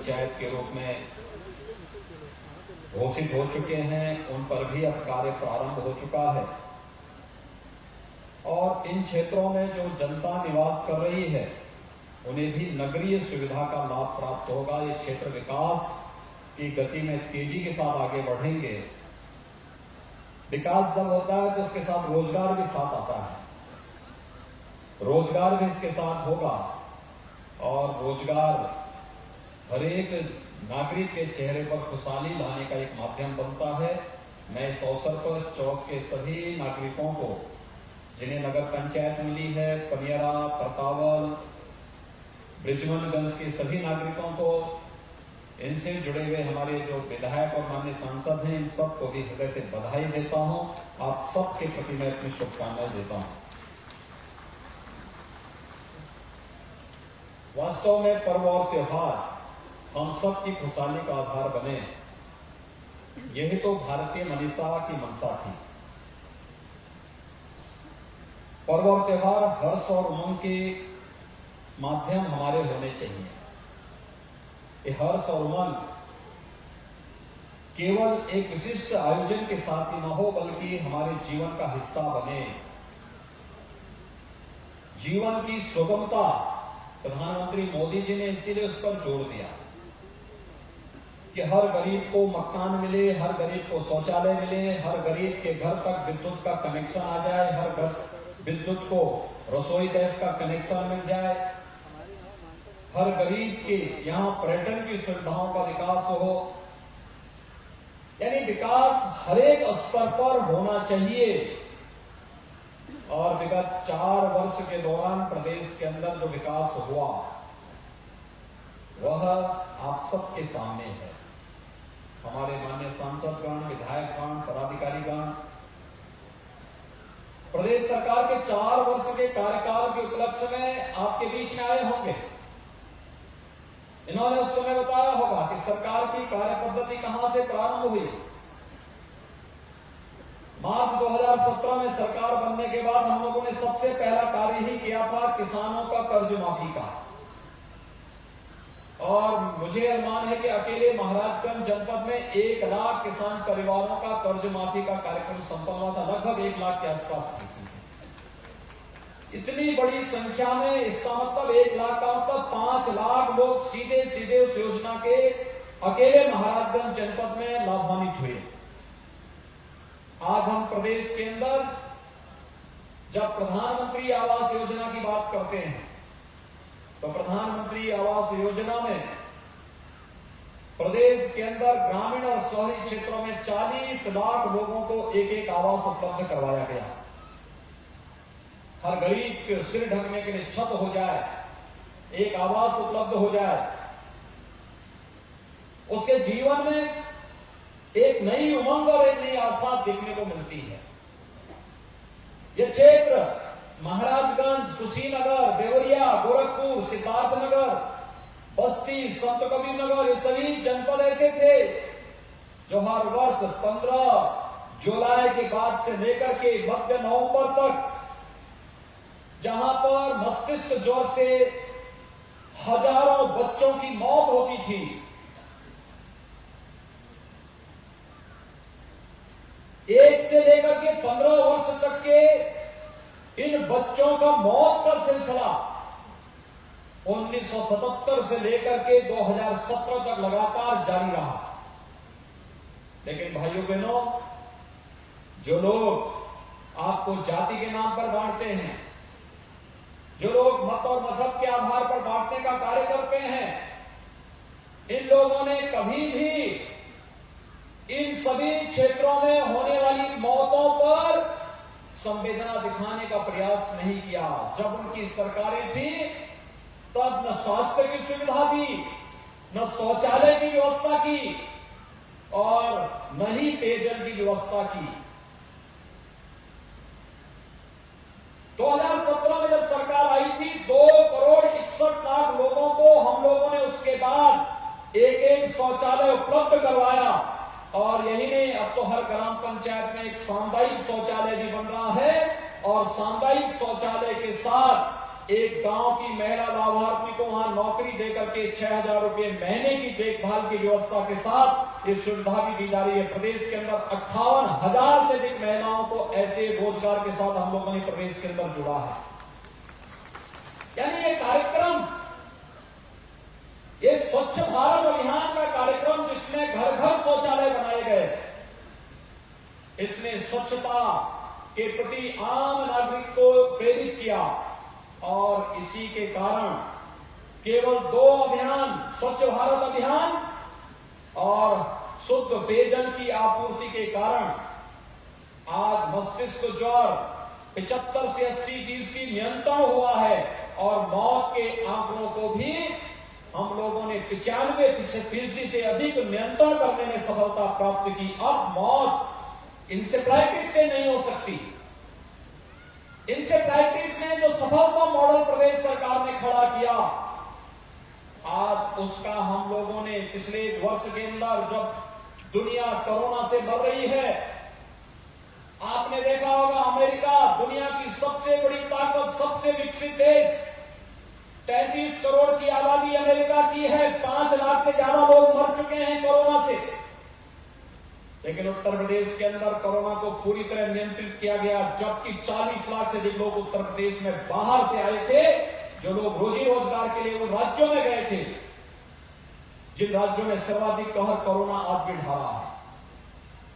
पंचायत के रूप में घोषित हो चुके हैं, उन पर भी अब कार्य प्रारंभ हो चुका है। और इन क्षेत्रों में जो जनता निवास कर रही है उन्हें भी नगरीय सुविधा का लाभ प्राप्त होगा। ये क्षेत्र विकास की गति में तेजी के साथ आगे बढ़ेंगे। विकास जब होता है तो उसके साथ रोजगार भी साथ आता है, रोजगार भी इसके साथ होगा और रोजगार हर एक नागरिक के चेहरे पर खुशहाली लाने का एक माध्यम बनता है। मैं इस अवसर पर चौक के सभी नागरिकों को जिन्हें नगर पंचायत मिली है, पनियरा, परतावल, ब्रिजमनगंज के सभी नागरिकों को, इनसे जुड़े हुए हमारे जो विधायक और माननीय सांसद हैं, इन सबको भी हृदय से बधाई देता हूं। आप सबके प्रति मैं अपनी शुभकामनाएं देता हूं। वास्तव में पर्व और त्योहार हम सबकी खुशहाली का आधार बने, यही तो भारतीय मनीषा की मंशा थी। पर्व और त्योहार हर्ष और उमंग के माध्यम हमारे होने चाहिए। ये हर्ष और उमंग केवल एक विशिष्ट आयोजन के साथ ही न हो, बल्कि हमारे जीवन का हिस्सा बने। जीवन की सुगमता प्रधानमंत्री मोदी जी ने इसीलिए उस पर जोर दिया कि हर गरीब को मकान मिले, हर गरीब को शौचालय मिले, हर गरीब के घर तक विद्युत का कनेक्शन आ जाए, हर विद्युत को रसोई गैस का कनेक्शन मिल जाए, हर गरीब के यहां पर्यटन की सुविधाओं का विकास हो। यानी विकास हर एक स्तर पर होना चाहिए। और विगत 4 वर्ष के दौरान प्रदेश के अंदर जो विकास हुआ वह आप सबके सामने है। हमारे माननीय सांसदगण, विधायकगण, पदाधिकारीगण प्रदेश सरकार के 4 वर्ष के कार्यकाल के उपलक्ष्य में आपके बीच में आए होंगे। इन्होंने उस समय बताया होगा कि सरकार की कार्य पद्धति कहां से प्रारंभ हुई। मार्च 2017 में सरकार बनने के बाद हम लोगों ने सबसे पहला कार्य ही किया था किसानों का कर्ज माफी का। और मुझे अनुमान है कि अकेले महाराजगंज जनपद में 1 लाख किसान परिवारों का कर्ज माफी का कार्यक्रम संपन्न हुआ था, लगभग 1 लाख के आसपास की संख्या। इतनी बड़ी संख्या में, इसका मतलब 1 लाख का मतलब 5 लाख लोग सीधे सीधे उस योजना के अकेले महाराजगंज जनपद में लाभान्वित हुए। आज हम प्रदेश के अंदर जब प्रधानमंत्री आवास योजना की बात करते हैं तो प्रधानमंत्री आवास योजना में प्रदेश के अंदर ग्रामीण और शहरी क्षेत्रों में 40 लाख लोगों को एक आवास उपलब्ध करवाया गया। हर गरीब के सिर ढकने के लिए छत हो जाए, एक आवास उपलब्ध हो जाए, उसके जीवन में एक नई उमंग और एक नई आशा देखने को मिलती है। यह क्षेत्र महाराजगंज, कुशीनगर, देवरिया, गोरखपुर, सिद्धार्थनगर, बस्ती, संत कबीर नगर, ये सभी जनपद ऐसे थे जो हर वर्ष 15 जुलाई के बाद से लेकर के मध्य नवंबर तक, जहां पर मस्तिष्क ज्वर से हजारों बच्चों की मौत होती थी, 1 से लेकर के 15 वर्ष तक के इन बच्चों का मौत का सिलसिला 1977 से लेकर के 2017 तक लगातार जारी रहा। लेकिन भाइयों बहनों, जो लोग आपको जाति के नाम पर बांटते हैं, जो लोग मत और मजहब के आधार पर बांटने का कार्य करते हैं, इन लोगों ने कभी भी इन सभी क्षेत्रों में होने वाली मौतों पर संवेदना दिखाने का प्रयास नहीं किया। जब उनकी सरकारें थी तब न स्वास्थ्य की सुविधा थी, न शौचालय की व्यवस्था की और न ही पेयजल की व्यवस्था की। 2017 में जब सरकार आई थी 2,61,00,000 लोगों को हम लोगों ने उसके बाद एक शौचालय उपलब्ध करवाया। और यही नहीं, अब तो हर ग्राम पंचायत में एक सामुदायिक शौचालय भी बन रहा है और सामुदायिक शौचालय के साथ एक गांव की महिला लाभार्थी को वहां नौकरी देकर के 6,000 रुपये महीने की देखभाल की व्यवस्था के साथ ये सुविधा भी दी जा रही है। प्रदेश के अंदर 58,000 से अधिक महिलाओं को ऐसे रोजगार के साथ हम लोगों ने प्रदेश के अंदर जुड़ा है। यानी ये कार्यक्रम, ये स्वच्छ भारत अभियान का कार्यक्रम जिसमें घर घर शौचालय बनाए गए, इसने स्वच्छता के प्रति आम नागरिक को प्रेरित किया और इसी के कारण केवल 2 अभियान, स्वच्छ भारत अभियान और शुद्ध पेयजल की आपूर्ति के कारण आज मस्तिष्क ज्वर 75 से 80% नियंत्रण हुआ है और मौत के आंकड़ों को भी हम लोगों ने 95% से अधिक नियंत्रण करने में सफलता प्राप्त की। अब मौत इंसेफ्लाइटिस से नहीं हो सकती। इंसेफ्लाइटिस में जो सफलता मॉडल प्रदेश सरकार ने खड़ा किया, आज उसका हम लोगों ने पिछले 1 वर्ष के अंदर, जब दुनिया कोरोना से मर रही है, आपने देखा होगा अमेरिका दुनिया की सबसे बड़ी ताकत, सबसे विकसित देश, 33 करोड़ की आबादी अमेरिका की है, 5 लाख से ज्यादा लोग मर चुके हैं कोरोना से। लेकिन उत्तर प्रदेश के अंदर कोरोना को पूरी तरह नियंत्रित किया गया, जबकि 40 लाख से अधिक लोग उत्तर प्रदेश में बाहर से आए थे, जो लोग रोजी रोजगार के लिए उन राज्यों में गए थे जिन राज्यों में सर्वाधिक कहर कोरोना आज भी ढा रहा है।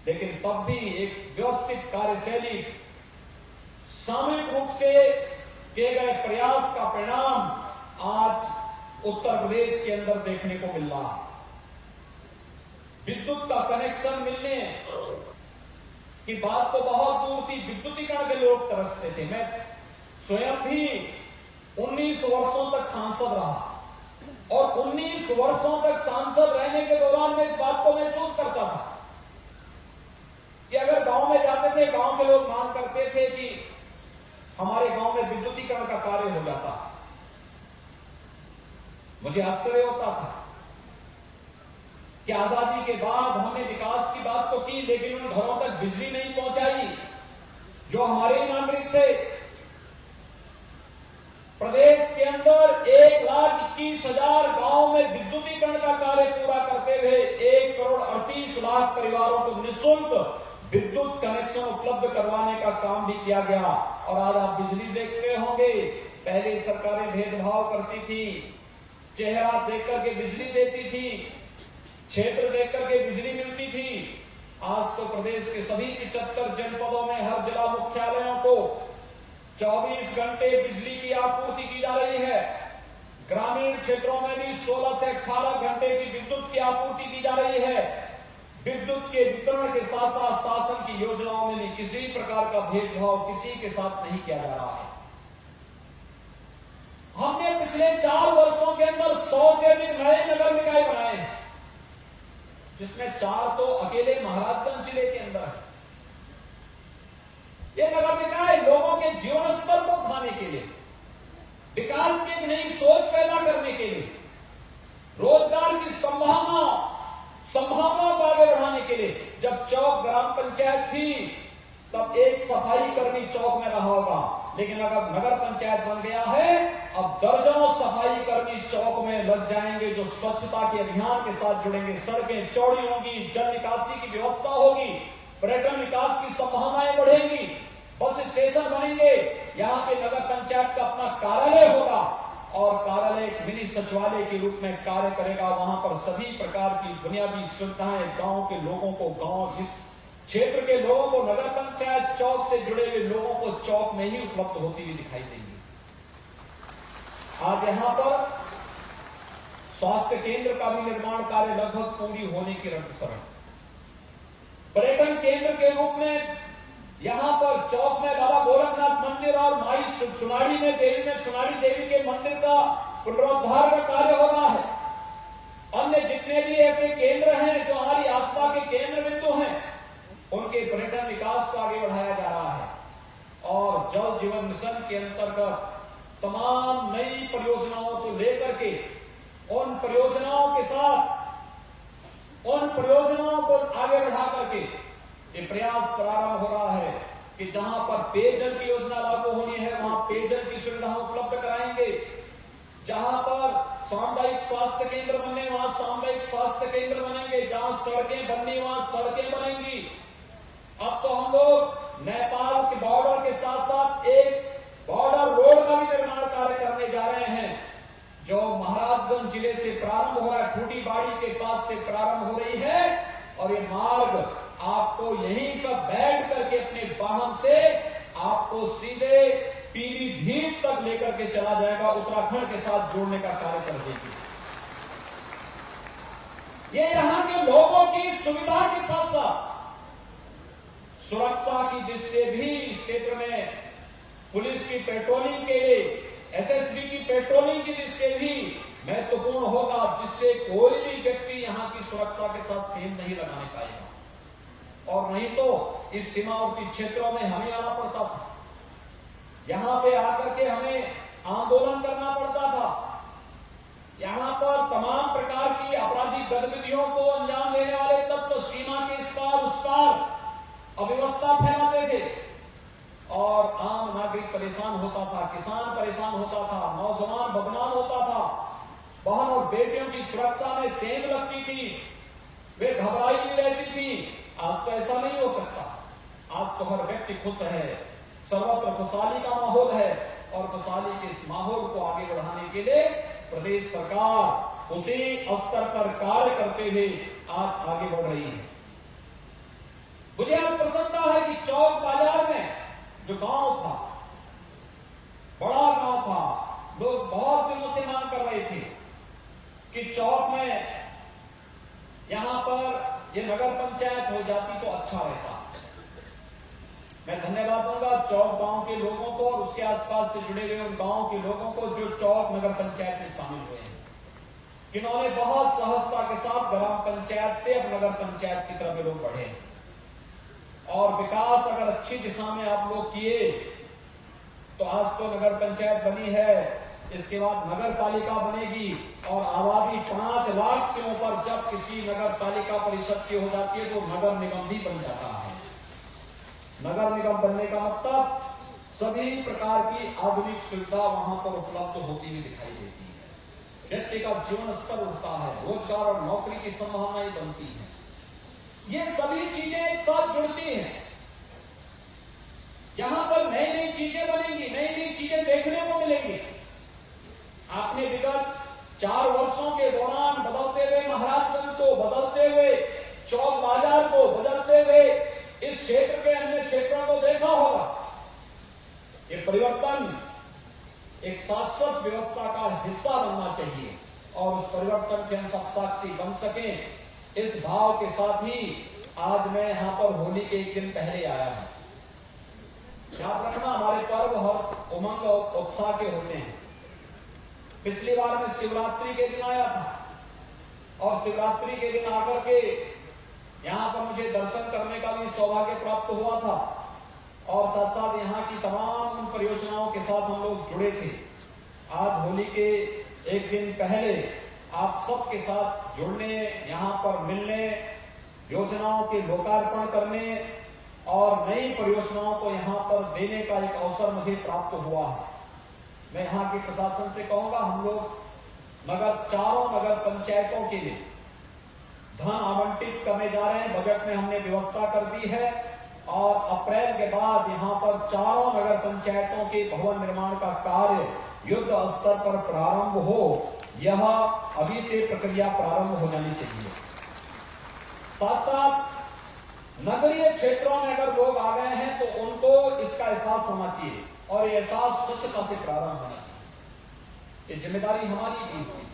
लेकिन तब भी एक व्यवस्थित कार्यशैली, सामूहिक रूप से किए गए प्रयास का परिणाम आज उत्तर प्रदेश के अंदर देखने को मिल रहा है। विद्युत का कनेक्शन मिलने की बात तो बहुत दूर थी, विद्युतीकरण के लोग तरसते थे। मैं स्वयं भी 19 वर्षों तक सांसद रहा और 19 वर्षों तक सांसद रहने के दौरान मैं इस बात को महसूस करता था कि अगर गांव में जाते थे, गांव के लोग मांग करते थे कि हमारे गांव में विद्युतीकरण का कार्य हो जाता। मुझे आश्चर्य होता था कि आजादी के बाद हमने विकास की बात तो की, लेकिन उन घरों तक बिजली नहीं पहुंचाई जो हमारे ही नागरिक थे। प्रदेश के अंदर 1,21,000 गांव में विद्युतीकरण का कार्य पूरा करते हुए 1,38,00,000 परिवारों को निःशुल्क विद्युत कनेक्शन उपलब्ध करवाने का काम भी किया गया। और आज आप बिजली देखते होंगे, पहले सरकारें भेदभाव करती थी, चेहरा देख करके बिजली देती थी, क्षेत्र देख करके बिजली मिलती थी। आज तो प्रदेश के सभी 75 जनपदों में हर जिला मुख्यालयों को 24 घंटे बिजली की आपूर्ति की जा रही है। ग्रामीण क्षेत्रों में भी 16 से 18 घंटे की विद्युत की आपूर्ति की जा रही है। विद्युत के वितरण के साथ साथ शासन की योजनाओं में भी किसी प्रकार का भेदभाव किसी के साथ नहीं किया जा रहा है। हमने पिछले 4 वर्षों के अंदर 100 से अधिक नए नगर निकाय बनाए हैं, जिसमें 4 तो अकेले महाराजगंज जिले के अंदर है। ये नगर निकाय लोगों के जीवन स्तर को उठाने के लिए, विकास की नई सोच पैदा करने के लिए, रोजगार की संभावनाओं को आगे बढ़ाने के लिए। जब चौक ग्राम पंचायत थी तब एक सफाई कर्मी चौक में रहा होगा, लेकिन अगर नगर पंचायत बन गया है, अब दर्जनों सफाई कर्मी चौक में लग जाएंगे जो स्वच्छता के अभियान के साथ जुड़ेंगे। सड़कें चौड़ी होंगी, जल निकासी की व्यवस्था होगी, पर्यटन विकास की संभावनाएं बढ़ेंगी, बस स्टेशन बनेंगे, यहां पे नगर पंचायत का अपना कार्यालय होगा और कार्यालय एक मिनी सचिवालय के रूप में कार्य करेगा। वहां पर सभी प्रकार की बुनियादी सुविधाएं गांव के लोगों को, गांव इस क्षेत्र के लोगों को, नगर पंचायत चौक से जुड़े हुए लोगों को चौक में ही उपलब्ध होती हुई दिखाई देंगी। आज यहां पर स्वास्थ्य केंद्र का भी निर्माण कार्य लगभग पूरी होने की रफ्तार। पर्यटन केंद्र के रूप में यहां पर चौक में बाबा गोरखनाथ मंदिर और माई सुनाड़ी में सुनाड़ी देवी के मंदिर का पुनरुद्धार का कार्य हो रहा है। अन्य जितने भी ऐसे केंद्र हैं जो हमारी आस्था के केंद्र बिंदु हैं, उनके पर्यटन विकास को आगे बढ़ाया जा रहा है। और जल जीवन मिशन के अंतर्गत तमाम नई परियोजनाओं को लेकर के उन परियोजनाओं के साथ उन परियोजनाओं को आगे बढ़ा करके ये प्रयास प्रारंभ हो रहा है कि जहां पर पेयजल की योजना लागू होनी है वहां पेयजल की सुविधा उपलब्ध कराएंगे। जहां पर सामुदायिक स्वास्थ्य केंद्र बने वहां सामुदायिक स्वास्थ्य केंद्र बनेंगे। जहां सड़कें बननी वहां सड़कें बनेंगी। अब तो हम लोग नेपाल के बॉर्डर के साथ साथ एक बॉर्डर रोड का भी निर्माण कार्य करने जा रहे हैं, जो महाराजगंज जिले से प्रारंभ हो रहा है, ठूटीबाड़ी के पास से प्रारंभ हो रही है। और ये मार्ग आपको यहीं पर बैठ करके अपने वाहन से आपको सीधे पीलीभीत तक लेकर के चला जाएगा, उत्तराखंड के साथ जोड़ने का कार्य कर देगी। ये यहां के लोगों की सुविधा के साथ साथ सुरक्षा की दृष्टि से भी इस क्षेत्र में पुलिस की पेट्रोलिंग के लिए, एसएसबी की पेट्रोलिंग की दृष्टि से भी महत्वपूर्ण होगा, जिससे कोई भी व्यक्ति यहां की सुरक्षा के साथ सेम नहीं लगाने पाएगा। और नहीं तो इस सीमावर्ती क्षेत्रों में हमें आना पड़ता था, यहां पे आकर के हमें आंदोलन करना पड़ता था, यहां पर तमाम प्रकार की आपराधिक गतिविधियों को अंजाम देने वाले तत्व सीमा के इस पार उस पार अव्यवस्था फैलाते थे और आम नागरिक परेशान होता था, किसान परेशान होता था, नौजवान बदनाम होता था, बहन और बेटियों की सुरक्षा में सेंध लगती थी, वे घबराई भी रहती थी। आज तो ऐसा नहीं हो सकता। आज तो हर व्यक्ति खुश है, सर्वत्र खुशहाली का माहौल है और खुशहाली के इस माहौल को आगे बढ़ाने के लिए प्रदेश सरकार उसी स्तर पर कार्य करते हुए आज आगे बढ़ रही है। मुझे आज प्रसन्नता है कि चौक बाजार में जो गांव था, बड़ा गांव था, लोग बहुत दिनों से मांग कर रहे थे कि चौक में यहां पर ये नगर पंचायत हो जाती तो अच्छा रहता। मैं धन्यवाद दूंगा चौक गांव के लोगों को और उसके आसपास से जुड़े हुए उन गांव के लोगों को जो चौक नगर पंचायत में शामिल हुए हैं, इन्होंने बहुत सहजता के साथ ग्राम पंचायत से अब नगर पंचायत की तरफ लोग बढ़े हैं। और विकास अगर अच्छी दिशा में आप लोग किए तो आज तो नगर पंचायत बनी है, इसके बाद नगर पालिका बनेगी और आबादी 5 लाख से ऊपर जब किसी नगर पालिका परिषद की हो जाती है तो नगर निगम भी बन जाता है। नगर निगम बनने का मतलब सभी प्रकार की आधुनिक सुविधा वहां पर उपलब्ध होती हुई दिखाई देती है, व्यक्ति का जीवन स्तर उठता है, रोजगार और नौकरी की संभावनाएं बनती हैं। ये सभी चीजें एक साथ जुड़ती हैं। यहां पर नई नई चीजें बनेंगी, नई नई चीजें देखने को मिलेंगी। आपने विगत 4 वर्षों के दौरान बदलते हुए महाराजगंज को, बदलते हुए चौक बाजार को, बदलते हुए इस क्षेत्र के अन्य क्षेत्रों को देखा होगा। ये परिवर्तन एक शाश्वत व्यवस्था का हिस्सा बनना चाहिए और उस परिवर्तन के हम सब साक्षी बन सकें, इस भाव के साथ ही आज मैं यहां पर होली के एक दिन पहले आया हूं। याद रखना, हमारे पर्व हर उमंग और उत्साह के होते हैं। पिछली बार मैं शिवरात्रि के दिन आया था और शिवरात्रि के दिन आकर के यहां पर मुझे दर्शन करने का भी सौभाग्य प्राप्त हुआ था और साथ साथ यहां की तमाम उन परियोजनाओं के साथ हम लोग जुड़े थे। आज होली के एक दिन पहले आप सबके साथ जुड़ने, यहां पर मिलने, योजनाओं के लोकार्पण करने और नई परियोजनाओं को यहां पर देने का एक अवसर मुझे प्राप्त हुआ है। मैं यहां के प्रशासन से कहूंगा, हम लोग चारों नगर पंचायतों के लिए धन आवंटित करने जा रहे हैं। बजट में हमने व्यवस्था कर दी है और अप्रैल के बाद यहां पर चारों नगर पंचायतों के भवन निर्माण का कार्य युद्ध स्तर पर प्रारंभ हो, यह अभी से प्रक्रिया प्रारंभ हो जानी चाहिए। साथ साथ नगरीय क्षेत्रों में अगर लोग आ गए हैं तो उनको इसका एहसास होना चाहिए और ये एहसास स्वच्छता से प्रारंभ होना चाहिए। ये जिम्मेदारी हमारी भी होती है,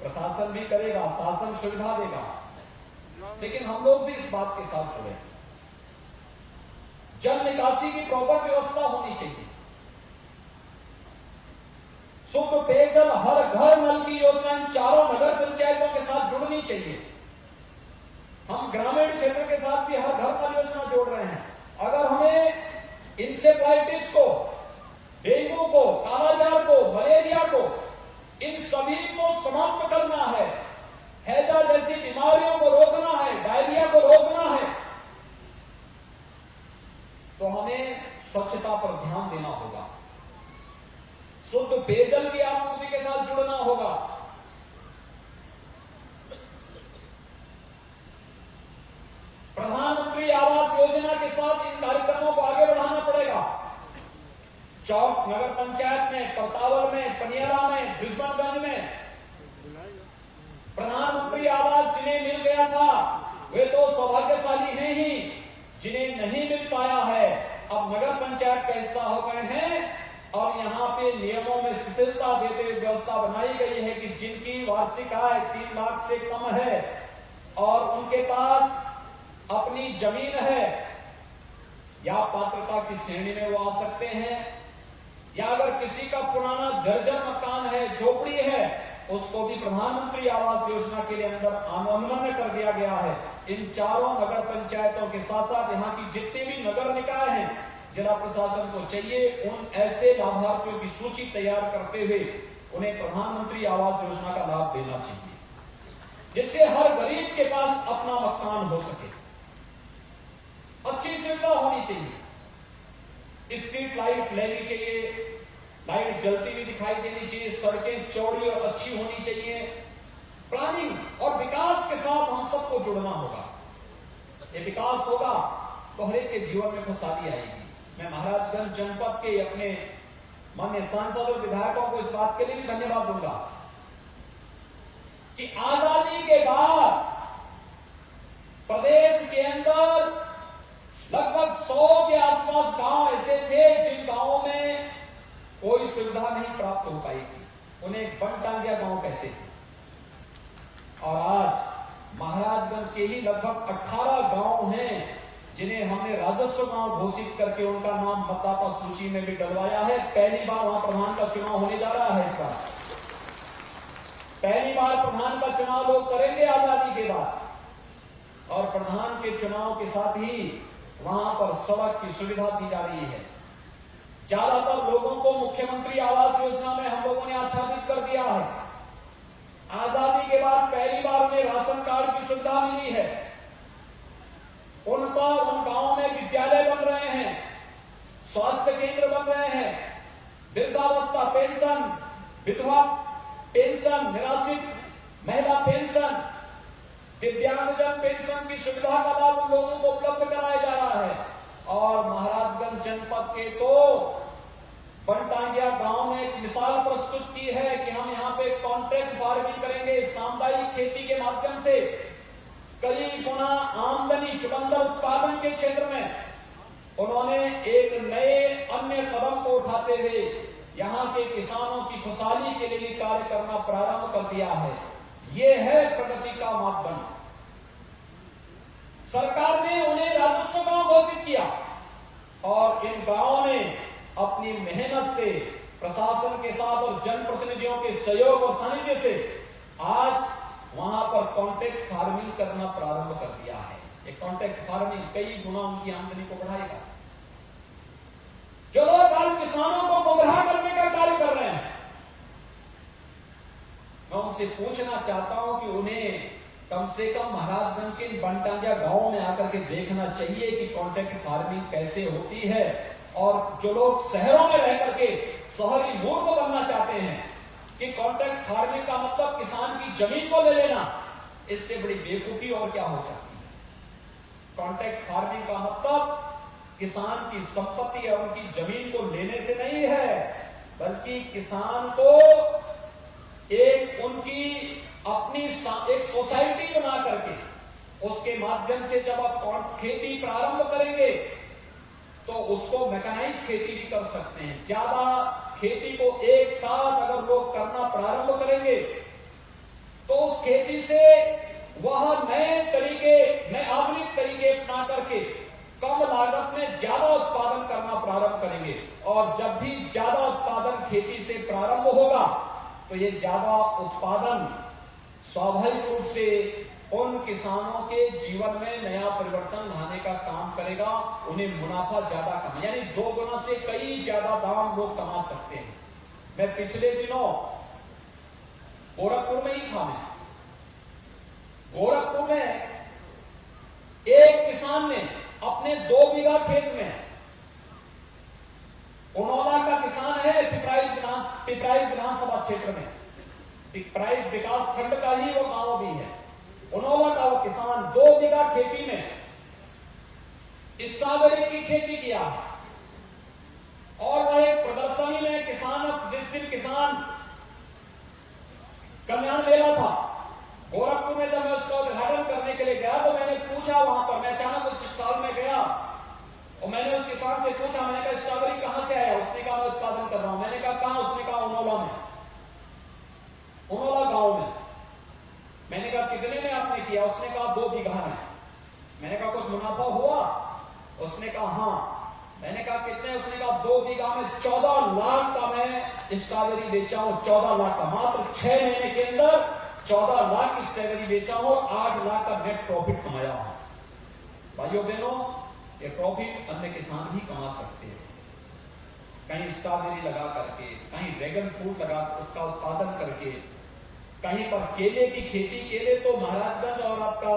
प्रशासन भी करेगा, शासन सुविधा देगा, लेकिन हम लोग भी इस बात के साथ जुड़े। जल निकासी की प्रॉपर व्यवस्था होनी चाहिए, शुद्ध पेयजल हर घर नल की योजनाएं चारों नगर पंचायतों के साथ जुड़नी चाहिए। हम ग्रामीण क्षेत्र के साथ भी हर घर नल योजना जोड़ रहे हैं। अगर हमें इंसेफ्लाइटिस को, डेंगू को, कालाजार को, मलेरिया को, इन सभी को समाप्त करना है, हैजा जैसी बीमारियों को रोकना है, डायरिया को रोकना है, साथ इन कार्यक्रमों को आगे बढ़ाना पड़ेगा। चौक नगर पंचायत में, परतावल में, पनियारा में, ब्रिजबनगंज में प्रधानमंत्री आवास जिन्हें मिल गया था वे तो सौभाग्यशाली हैं ही, जिन्हें नहीं मिल पाया है अब नगर पंचायत का हिस्सा हो गए हैं। और यहाँ पे नियमों में शिथिलता देते हुए व्यवस्था बनाई गई है कि जिनकी वार्षिक आय 3 लाख से कम है और उनके पास अपनी जमीन है, या पात्रता की श्रेणी में वो आ सकते हैं, या अगर किसी का पुराना जर्जर मकान है, झोपड़ी है, उसको भी प्रधानमंत्री आवास योजना के लिए अंदर अनुमोदन कर दिया गया है। इन चारों नगर पंचायतों के साथ साथ यहाँ की जितने भी नगर निकाय हैं, जिला प्रशासन को चाहिए उन ऐसे लाभार्थियों की सूची तैयार करते हुए उन्हें प्रधानमंत्री आवास योजना का लाभ देना चाहिए, जिससे हर गरीब के पास अपना मकान हो सके। अच्छी सुविधा होनी चाहिए, स्ट्रीट लाइट लेनी चाहिए, लाइट जलती हुई दिखाई देनी चाहिए, सड़कें चौड़ी और अच्छी होनी चाहिए। प्लानिंग और विकास के साथ हम सबको जुड़ना होगा। ये विकास होगा तो हर एक के जीवन में खुशहाली आएगी। मैं महाराजगंज जनपद के अपने माननीय सांसद और विधायकों को इस बात के लिए भी धन्यवाद दूंगा कि आजादी के बाद प्रदेश के अंदर लगभग 100 के आसपास गांव ऐसे थे जिन गांवों में कोई सुविधा नहीं प्राप्त हो पाई थी, उन्हें बनटांगिया गांव कहते थे। और आज महाराजगंज के ही लगभग 18 गांव हैं जिन्हें हमने राजस्व गांव घोषित करके उनका नाम मतदाता सूची में भी डलवाया है। पहली बार वहां प्रधान का चुनाव होने जा रहा है। इसका पहली बार प्रधान का चुनाव लोग करेंगे आजादी के बाद, और प्रधान के चुनाव के साथ ही वहां पर सड़क की सुविधा दी जा रही है। ज्यादातर लोगों को मुख्यमंत्री आवास योजना में हम लोगों ने आच्छादित कर दिया है। आजादी के बाद पहली बार उन्हें राशन कार्ड की सुविधा मिली है। उन गांवों में विद्यालय बन रहे हैं, स्वास्थ्य केंद्र बन रहे हैं, वृद्धावस्था पेंशन, विधवा पेंशन, निराश्रित महिला पेंशन, दिव्यांगजन पेंशन की सुविधा का लाभ उन लोगों को उपलब्ध कराया जा रहा है। और महाराजगंज जनपद के तो बनटांगिया गांव ने एक मिसाल प्रस्तुत की है कि हम यहाँ पे कॉन्ट्रैक्ट फार्मिंग करेंगे, सामुदायिक खेती के माध्यम से कई गुना आमदनी चुकंदर उत्पादन के क्षेत्र में उन्होंने एक नए अन्य कदम को उठाते हुए यहाँ के किसानों की खुशहाली के लिए कार्य करना प्रारंभ कर दिया है। ये है प्रगति का मापदंड। सरकार ने उन्हें राजस्व गांव घोषित किया और इन गांवों ने अपनी मेहनत से प्रशासन के साथ और जनप्रतिनिधियों के सहयोग और सानिध्य से आज वहां पर कॉन्ट्रैक्ट फार्मिंग करना प्रारंभ कर दिया है। ये कॉन्ट्रैक्ट फार्मिंग कई गुना उनकी आमदनी को बढ़ाएगा। जो लोग आज किसानों को गुमराह करने का कार्य कर रहे हैं, मैं उनसे पूछना चाहता हूं कि उन्हें कम से कम महाराजगंज के बनटांगिया गांव में आकर के देखना चाहिए कि कॉन्ट्रैक्ट फार्मिंग कैसे होती है। और जो लोग शहरों में रह करके शहरी मूर्ख बनना चाहते हैं कि कॉन्ट्रैक्ट फार्मिंग का मतलब किसान की जमीन को ले लेना, इससे बड़ी बेवकूफी और क्या हो सकती है। कॉन्ट्रैक्ट फार्मिंग का मतलब किसान की संपत्ति और उनकी जमीन को लेने से नहीं है, बल्कि किसान को एक उनकी अपनी एक सोसाइटी बना करके उसके माध्यम से जब आप खेती प्रारंभ करेंगे तो उसको मैकेनाइज खेती भी कर सकते हैं। ज्यादा खेती को एक साथ अगर लोग करना प्रारंभ करेंगे तो उस खेती से वह नए तरीके, नए आधुनिक तरीके अपना करके कम लागत में ज्यादा उत्पादन करना प्रारंभ करेंगे। और जब भी ज्यादा उत्पादन खेती से प्रारंभ होगा तो ये ज्यादा उत्पादन स्वाभाविक रूप से उन किसानों के जीवन में नया परिवर्तन लाने का काम करेगा। उन्हें मुनाफा ज्यादा कमा, यानी 2 गुना से कई ज्यादा दाम लोग कमा सकते हैं। मैं पिछले दिनों गोरखपुर में ही था। मैं गोरखपुर में एक किसान ने अपने 2 बीघा खेत में, उनौला का किसान है, पिपराइच विधानसभा क्षेत्र में, पिपराइच विकास खंड का ही वो गांव भी है। उनौला का वो किसान 2 बीघा खेती में स्ट्रॉबेरी की खेती किया और वह एक प्रदर्शनी में जिस दिन किसान कल्याण मेला था गोरखपुर में, जब मैं उसका उद्घाटन करने के लिए गया तो मैंने पूछा वहां पर, मैं अचानक उस स्टॉल में गया और मैंने उस किसान से पूछा, मैंने कहा स्ट्रॉबेरी कहां से आया? उसने कहा मैं उत्पादन कर रहा हूं। मैंने कहा कहां? उसने कहा उनोला में, उनोला गांव में। मैंने कहा कितने में आपने किया? उसने कहा 2 बीघा में। मैंने कहा कुछ मुनाफा हुआ? उसने कहा हाँ। मैंने कहा कितने? उसने कहा 2 बीघा में 14 लाख का मैं स्ट्रॉबेरी बेचा हूं। 14 लाख का, मात्र 6 महीने के अंदर 14 लाख की स्ट्रॉबेरी बेचा हूं, 8 लाख का नेट प्रॉफिट कमाया हूं। भाइयों बहनों, ये प्रॉफिट अन्य किसान भी कमा सकते हैं। कहीं स्ट्रॉबेरी लगा करके, कहीं ड्रैगन फ्रूट लगा उसका उत्पादन करके, कहीं पर केले की खेती। केले तो महाराजगंज और आपका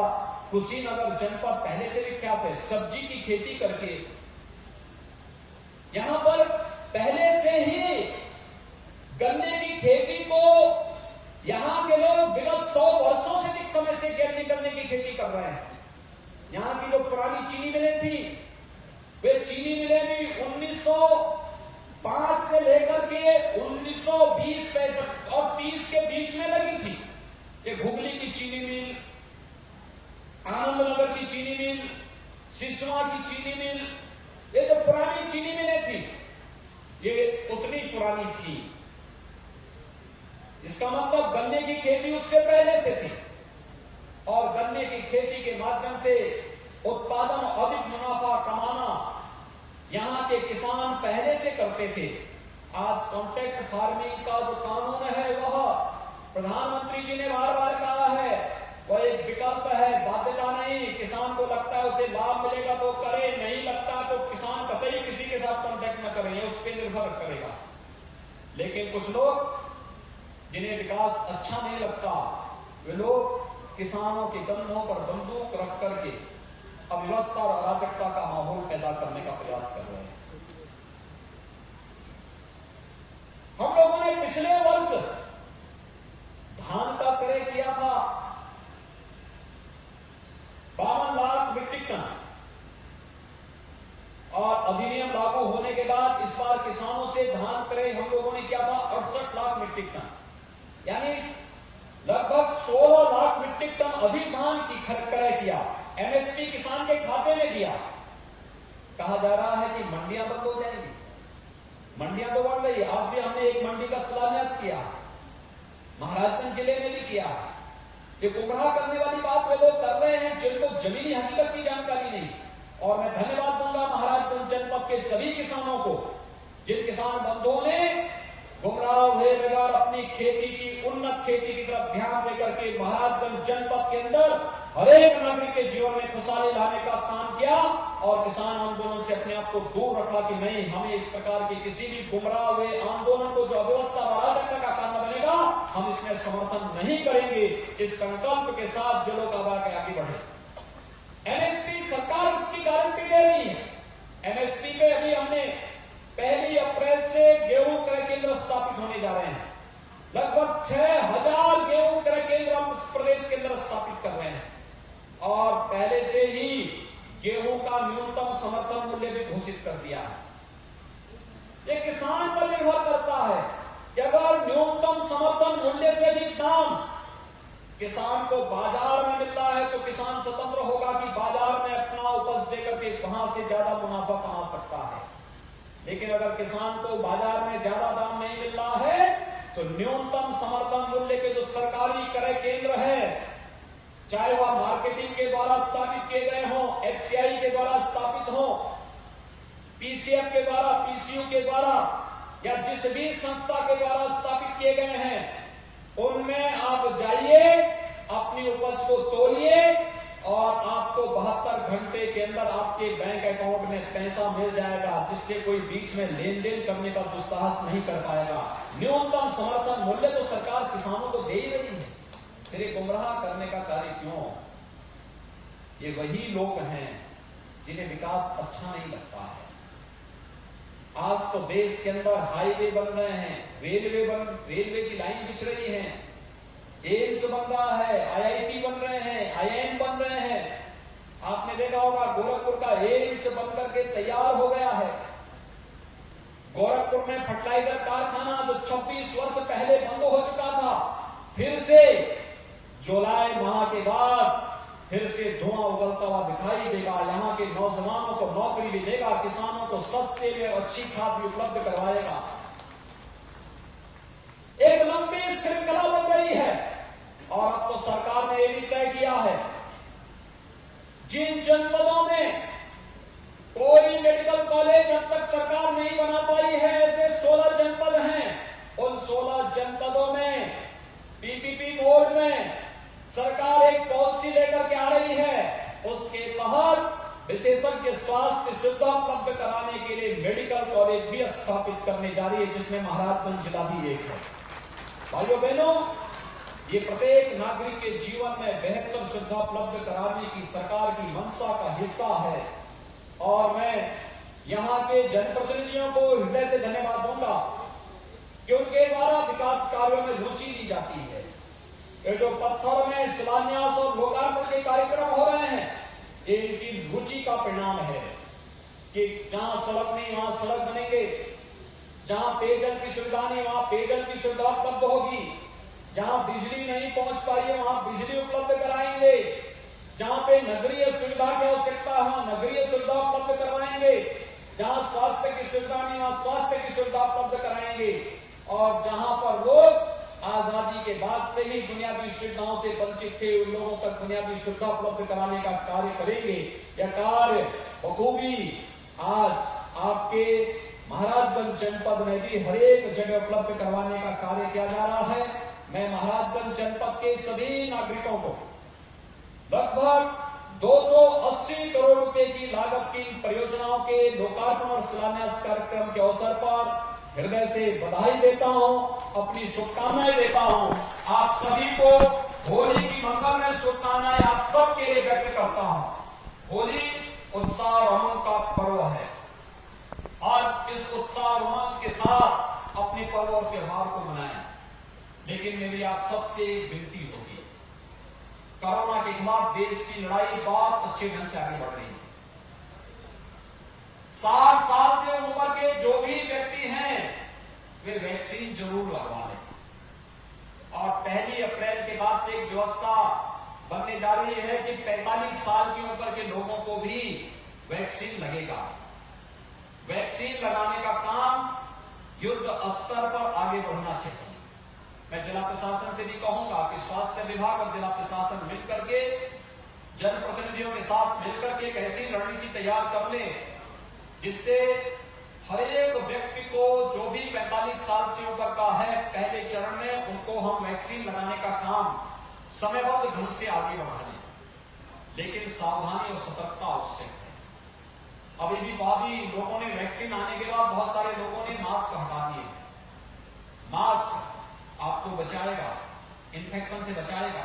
कुशीनगर जनपद पहले से विख्यात है। सब्जी की खेती करके यहां पर पहले से ही गन्ने की खेती को यहां के लोग विगत 100 वर्षों से अधिक समय से गन्ने की खेती कर रहे हैं। यहां की जो पुरानी चीनी मिलें थी, वे चीनी मिलें भी 1905 से लेकर के 1920 और 30 के बीच में लगी थी। ये घुगली की चीनी मिल, आनंदनगर की चीनी मिल, सिसवा की चीनी मिल, ये जो पुरानी चीनी मिलें थी, ये उतनी पुरानी थी। इसका मतलब गन्ने की खेती उससे पहले से थी और गन्ने की खेती के माध्यम से उत्पादन, अधिक मुनाफा कमाना यहां के किसान पहले से करते थे। आज कॉन्ट्रैक्ट फार्मिंग का जो कानून है वह प्रधानमंत्री जी ने बार बार कहा है, वह एक विकल्प है, बाध्यता नहीं। किसान को लगता है उसे लाभ मिलेगा तो करे, नहीं लगता तो किसान कतई किसी के साथ कॉन्ट्रैक्ट न करें, उस पर निर्भर करेगा। लेकिन कुछ लोग जिन्हें विकास अच्छा नहीं लगता, वे लोग किसानों के कंधों पर बंदूक रख करके अव्यवस्था और अराजकता का माहौल पैदा करने का प्रयास कर रहे हैं। हम लोगों ने पिछले वर्ष धान का क्रय किया था 52 लाख मीट्रिक टन और अधिनियम लागू होने के बाद इस बार किसानों से धान क्रय हम लोगों ने किया था 68 लाख मीट्रिक टन, यानी लगभग 16 लाख मीट्रिक टन अधिक धान की क्रय किया। एमएसपी किसान के खाते में दिया। कहा जा रहा है कि मंडियां बंद हो जाएंगी। मंडियां तो बढ़ रही है। आज भी हमने एक मंडी का शिलान्यास किया, महाराजगंज जिले में भी किया। ये गुमराह करने वाली बात वे लोग कर रहे हैं जिनको जमीनी हकीकत की जानकारी नहीं। और मैं धन्यवाद दूंगा महाराजगंज जनपद के सभी किसानों को, जिन किसान बंधुओं ने गुमराह हुए बगैर अपनी खेती की, उन्नत खेती की तरफ ध्यान देकर के महाराजगंज जनपद के अंदर हर एक नागरिक के जीवन में खुशहाली लाने का काम किया और किसान आंदोलन से अपने आप को दूर रखा कि नहीं, हमें इस प्रकार की किसी भी गुमराह हुए आंदोलन को जो अव्यवस्था और अराजकता का कारण बनेगा, हम इसमें समर्थन नहीं करेंगे। इस संकल्प के साथ जो लोग आगे बढ़े। एमएसपी सरकार इसकी गारंटी दे रही है। एमएसपी पे अभी हमने 1 अप्रैल से गेहूं क्रय केंद्र स्थापित होने जा रहे हैं। लगभग 6000 गेहूं क्रय केंद्र हम प्रदेश के अंदर स्थापित कर रहे हैं और पहले से ही गेहूं का न्यूनतम समर्थन मूल्य भी घोषित कर दिया है। ये किसान पर निर्भर करता है कि अगर न्यूनतम समर्थन मूल्य से भी दाम किसान को बाजार में मिलता है तो किसान स्वतंत्र होगा कि बाजार में अपना उपज देकर के वहां से ज्यादा मुनाफा कमा सकता है। लेकिन अगर किसान को बाजार में ज्यादा दाम नहीं मिल रहा है तो न्यूनतम समर्थन मूल्य के जो सरकारी क्रय केंद्र है, चाहे वह मार्केटिंग के द्वारा स्थापित किए गए हों, एफसीआई के द्वारा स्थापित हो, पीसीएफ के द्वारा, पीसीयू के द्वारा या जिस भी संस्था के द्वारा स्थापित किए गए हैं, उनमें आप जाइए, अपनी उपज को तोलिए और आपको 72 घंटे के अंदर आपके बैंक अकाउंट में पैसा मिल जाएगा, जिससे कोई बीच में लेन देन करने का दुस्साहस नहीं कर पाएगा। न्यूनतम समर्थन मूल्य तो सरकार किसानों को दे ही रही है, फिर गुमराह करने का कार्य क्यों? ये वही लोग हैं जिन्हें विकास अच्छा नहीं लगता है। आज तो देश के अंदर हाईवे बन रहे हैं, रेलवे की लाइन बिछ रही है, एम्स बन रहा है, आईआईटी बन रहे हैं, आईआईएम बन रहे हैं आपने देखा होगा गोरखपुर का एम्स बन करके तैयार हो गया है। गोरखपुर में फर्टिलाइजर कारखाना जो 26 वर्ष पहले बंद हो चुका था, फिर से जुलाई माह के बाद फिर से धुआं उगलता हुआ दिखाई देगा। यहां के नौजवानों को नौकरी भी देगा, किसानों को सस्ते में अच्छी खाद भी उपलब्ध करवाएगा। एक लंबी श्रृंखला बन रही है और अब तो सरकार ने यह भी तय किया है, जिन जनपदों में कोई मेडिकल कॉलेज अब तक सरकार नहीं बना पाई है, ऐसे 16 जनपद हैं। उन 16 जनपदों में पीपीपी बोर्ड में सरकार एक पॉलिसी लेकर के आ रही है। उसके तहत विशेषज्ञ स्वास्थ्य सुविधा उपलब्ध कराने के लिए मेडिकल कॉलेज भी स्थापित करने जा रही है, जिसमें महाराजगंज जिला भी एक है। भाइयों बहनों, ये प्रत्येक नागरिक के जीवन में बेहतर सुविधा उपलब्ध कराने की सरकार की मंशा का हिस्सा है और मैं यहां के जनप्रतिनिधियों को हृदय से धन्यवाद दूंगा कि उनके द्वारा विकास कार्यों में रुचि ली जाती है। ये जो पत्थर में शिलान्यास और लोकार्पण के कार्यक्रम हो रहे हैं, ये इनकी रुचि का परिणाम है कि जहां सड़क नहीं वहां सड़क बनेंगे, जहां पेयजल की सुविधा नहीं वहां पेयजल की सुविधा उपलब्ध होगी, जहां बिजली नहीं पहुंच पाई है वहां बिजली उपलब्ध कराएंगे, जहां पे नगरीय सुविधा की आवश्यकता है वहां नगरीय सुविधा उपलब्ध करवाएंगे, जहां स्वास्थ्य की सुविधा नहीं वहां स्वास्थ्य की सुविधा उपलब्ध कराएंगे और जहां पर लोग आजादी के बाद से ही बुनियादी सुविधाओं से वंचित थे उन लोगों तक बुनियादी सुविधा उपलब्ध कराने का कार्य करेंगे। यह कार्य बखूबी आज आपके महाराजगंज जनपद में भी हर एक जगह उपलब्ध करवाने का कार्य किया जा रहा है। मैं महाराजगंज जनपद के सभी नागरिकों को लगभग 280 करोड़ रुपए की लागत की परियोजनाओं के लोकार्पण और शिलान्यास कार्यक्रम के अवसर पर हृदय से बधाई देता हूं, अपनी शुभकामनाएं देता हूं। आप सभी को होली की मंगलमय शुभकामनाएं आप सबके लिए व्यक्त करता हूं। होली उत्साह और उमंग का पर्व है और इस उत्साह और उमंग के साथ अपने पर्व और त्योहार को मनाएं। लेकिन मेरी आप सबसे विनती होगी, कोरोना के खिलाफ देश की लड़ाई बहुत अच्छे ढंग से आगे बढ़ रही है। 60 साल से ऊपर के जो भी व्यक्ति हैं वे वैक्सीन जरूर लगवा लें और 1 अप्रैल के बाद से एक व्यवस्था बनने जा रही है कि 45 साल की उम्र के लोगों को भी वैक्सीन लगेगा। वैक्सीन लगाने का काम युद्ध स्तर पर आगे बढ़ना चाहिए। मैं जिला प्रशासन से भी कहूंगा कि स्वास्थ्य विभाग और जिला प्रशासन मिलकर के जनप्रतिनिधियों के साथ मिलकर के एक ऐसी रणनीति तैयार कर ले जिससे हर एक व्यक्ति को जो भी 45 साल से ऊपर का है पहले चरण में उनको हम वैक्सीन लगाने का काम समयबद्ध ढंग से आगे बढ़ा लें। लेकिन सावधानी और सतर्कता आवश्यक है। अभी भी भाभी लोगों ने वैक्सीन आने के बाद बहुत सारे लोगों ने मास्क हटा दिए। मास्क आपको बचाएगा, इन्फेक्शन से बचाएगा।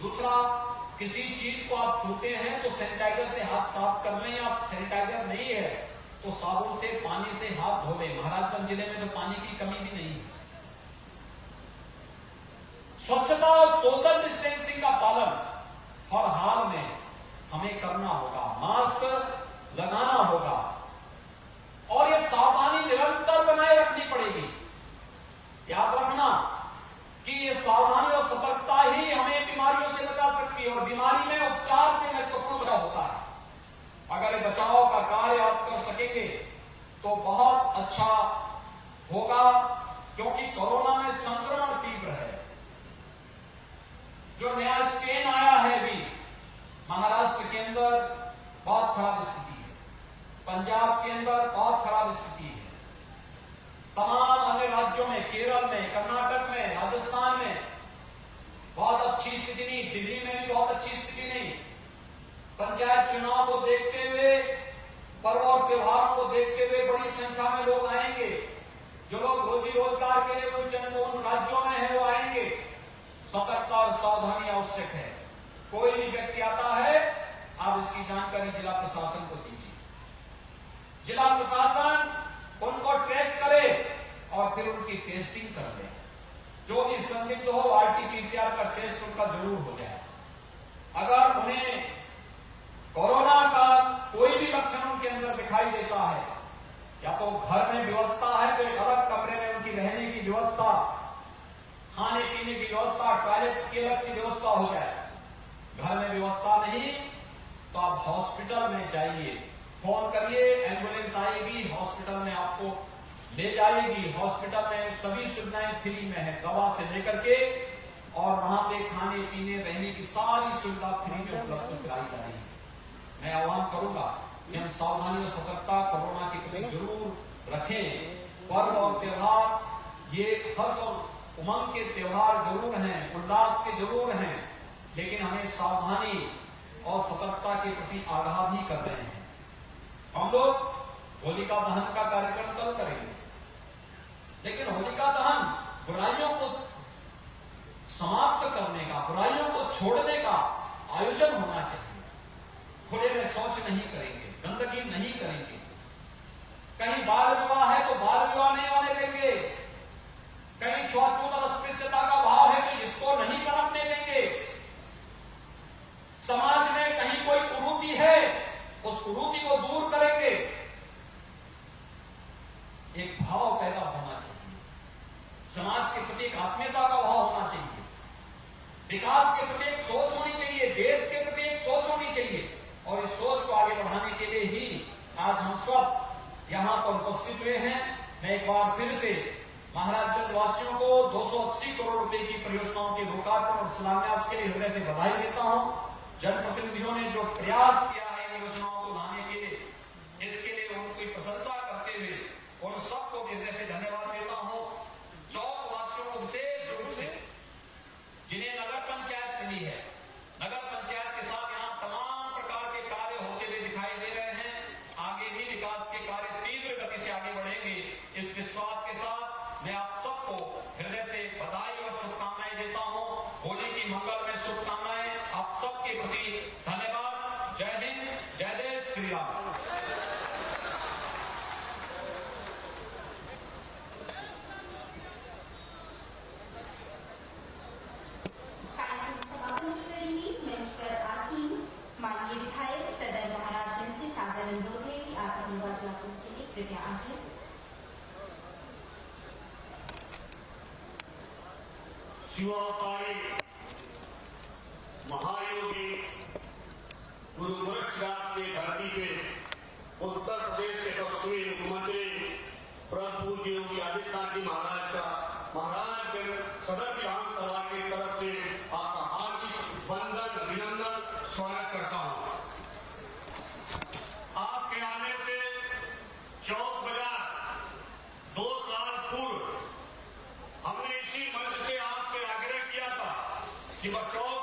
दूसरा, किसी चीज को आप छूते हैं तो सैनिटाइजर से हाथ साफ कर लें, या सैनिटाइजर नहीं है तो साबुन से पानी से हाथ धो लें। महाराजगंज जिले में तो पानी की कमी भी नहीं है। स्वच्छता और सोशल डिस्टेंसिंग का पालन हर हाल में हमें करना होगा, मास्क लगाना होगा और यह सावधानी निरंतर बनाए रखनी पड़ेगी। याद रखना कि ये सावधानी और सतर्कता ही हमें बीमारियों से बचा सकती है और बीमारी में उपचार से महत्वपूर्ण होता है। अगर ये बचाव का कार्य आप कर सकेंगे तो बहुत अच्छा होगा, क्योंकि कोरोना में संक्रमण तीव्र है। जो नया स्ट्रेन आया है भी महाराष्ट्र के अंदर बहुत खराब स्थिति है, पंजाब के अंदर बहुत खराब स्थिति है, तमाम अन्य राज्यों में, केरल में, कर्नाटक में, राजस्थान में बहुत अच्छी स्थिति नहीं, दिल्ली में भी बहुत अच्छी स्थिति नहीं। पंचायत चुनाव को देखते हुए, पर्व और त्योहारों को देखते हुए बड़ी संख्या में लोग आएंगे। जो लोग रोजी रोजगार के लिए उन राज्यों में है वो आएंगे। सतर्कता और सावधानी आवश्यक है। कोई भी व्यक्ति आता है, आप इसकी जानकारी जिला प्रशासन को दीजिए। जिला प्रशासन उनको ट्रेस करे और फिर उनकी टेस्टिंग कर ले। जो भी संदिग्ध हो, आरटीपीसीआर का टेस्ट उनका जरूर हो जाए। अगर उन्हें की अलग सी व्यवस्था हो जाए। घर में व्यवस्था नहीं तो आप हॉस्पिटल में जाइए, फोन करिए, एम्बुलेंस आएगी, हॉस्पिटल में आपको ले जाएगी। हॉस्पिटल में सभी सुविधाएं फ्री में है, दवा से लेकर के और वहां पे खाने पीने रहने की सारी सुविधा फ्री में उपलब्ध कराई जाएगी। मैं आह्वान करूंगा कि हम सावधानी और सतर्कता कोरोना के प्रति जरूर रखें। पर्व और त्योहार ये हर्ष और उमंग के त्योहार जरूर हैं, उल्लास के जरूर हैं, लेकिन हमें सावधानी और सतर्कता के प्रति आगाह भी कर रहे हैं। हम लोग होलिका दहन का कार्यक्रम कल करेंगे, लेकिन होलिका दहन बुराइयों को समाप्त करने का, बुराइयों को छोड़ने का आयोजन होना चाहिए। खुले में शौच नहीं करेंगे, गंदगी नहीं करेंगे। कहीं बाल विवाह है तो बाल विवाह नहीं होने देंगे, कहीं छुआछूत और अस्पृश्यता का भाव है तो इसको नहीं पनपने देंगे। समाज में कहीं कोई कुरीति है, उस कुरीति को दूर करेंगे। एक भाव पैदा होना चाहिए, समाज के प्रति एक आत्मीयता का भाव होना चाहिए, विकास के प्रति एक सोच होनी चाहिए, देश के प्रति एक सोच होनी चाहिए। और इस सोच को आगे बढ़ाने के लिए ही आज हम सब यहां पर उपस्थित हुए हैं। मैं एक बार फिर से महाराजगंज वासियों को 280 करोड़ रुपए की परियोजनाओं के लोकार्पण और शिलान्यास के लिए हृदय से बधाई देता हूं। जनप्रतिनिधियों ने जो प्रयास किया है इन योजनाओं को लाने के लिए, इसके लिए उनकी प्रशंसा करते हुए उन सबको हृदय से धन्यवाद देता हूं। चौक वासियों को विशेष रूप से, जिन्हें नगर पंचायत मिली है, नगर पंचायत के साथ यहां तमाम प्रकार के कार्य होते हुए दिखाई दे रहे हैं। आगे भी विकास के कार्य तीव्र गति से आगे बढ़ेंगे। इस विश्वास के साथ मैं आप सबको हृदय से बधाई और शुभकामनाएं देता हूं। होली की मंगलमय शुभकामनाएं आप सबके प्रति। धन्यवाद। जय हिंद, जय जय श्री राम। माननीय विधायक सदर महाराजगंज से सादर अनुरोध है कि आप अपनी वार्तालापों के लिए कृपया आ जाएं। शिवावतारी महायोगी गुरु गोरक्षनाथ की धरती पे उत्तर प्रदेश के यशस्वी मुख्यमंत्री परम पूज्य योगी आदित्यनाथ जी महाराज का महाराजगंज सदर विधानसभा की तरफ से आपका हार्दिक वंदन, अभिनंदन, स्वागत करता हूं। आपके आने से चौक बाजार 2 साल पूर्व हमने इसी मंच से आपसे आग्रह किया था कि चौक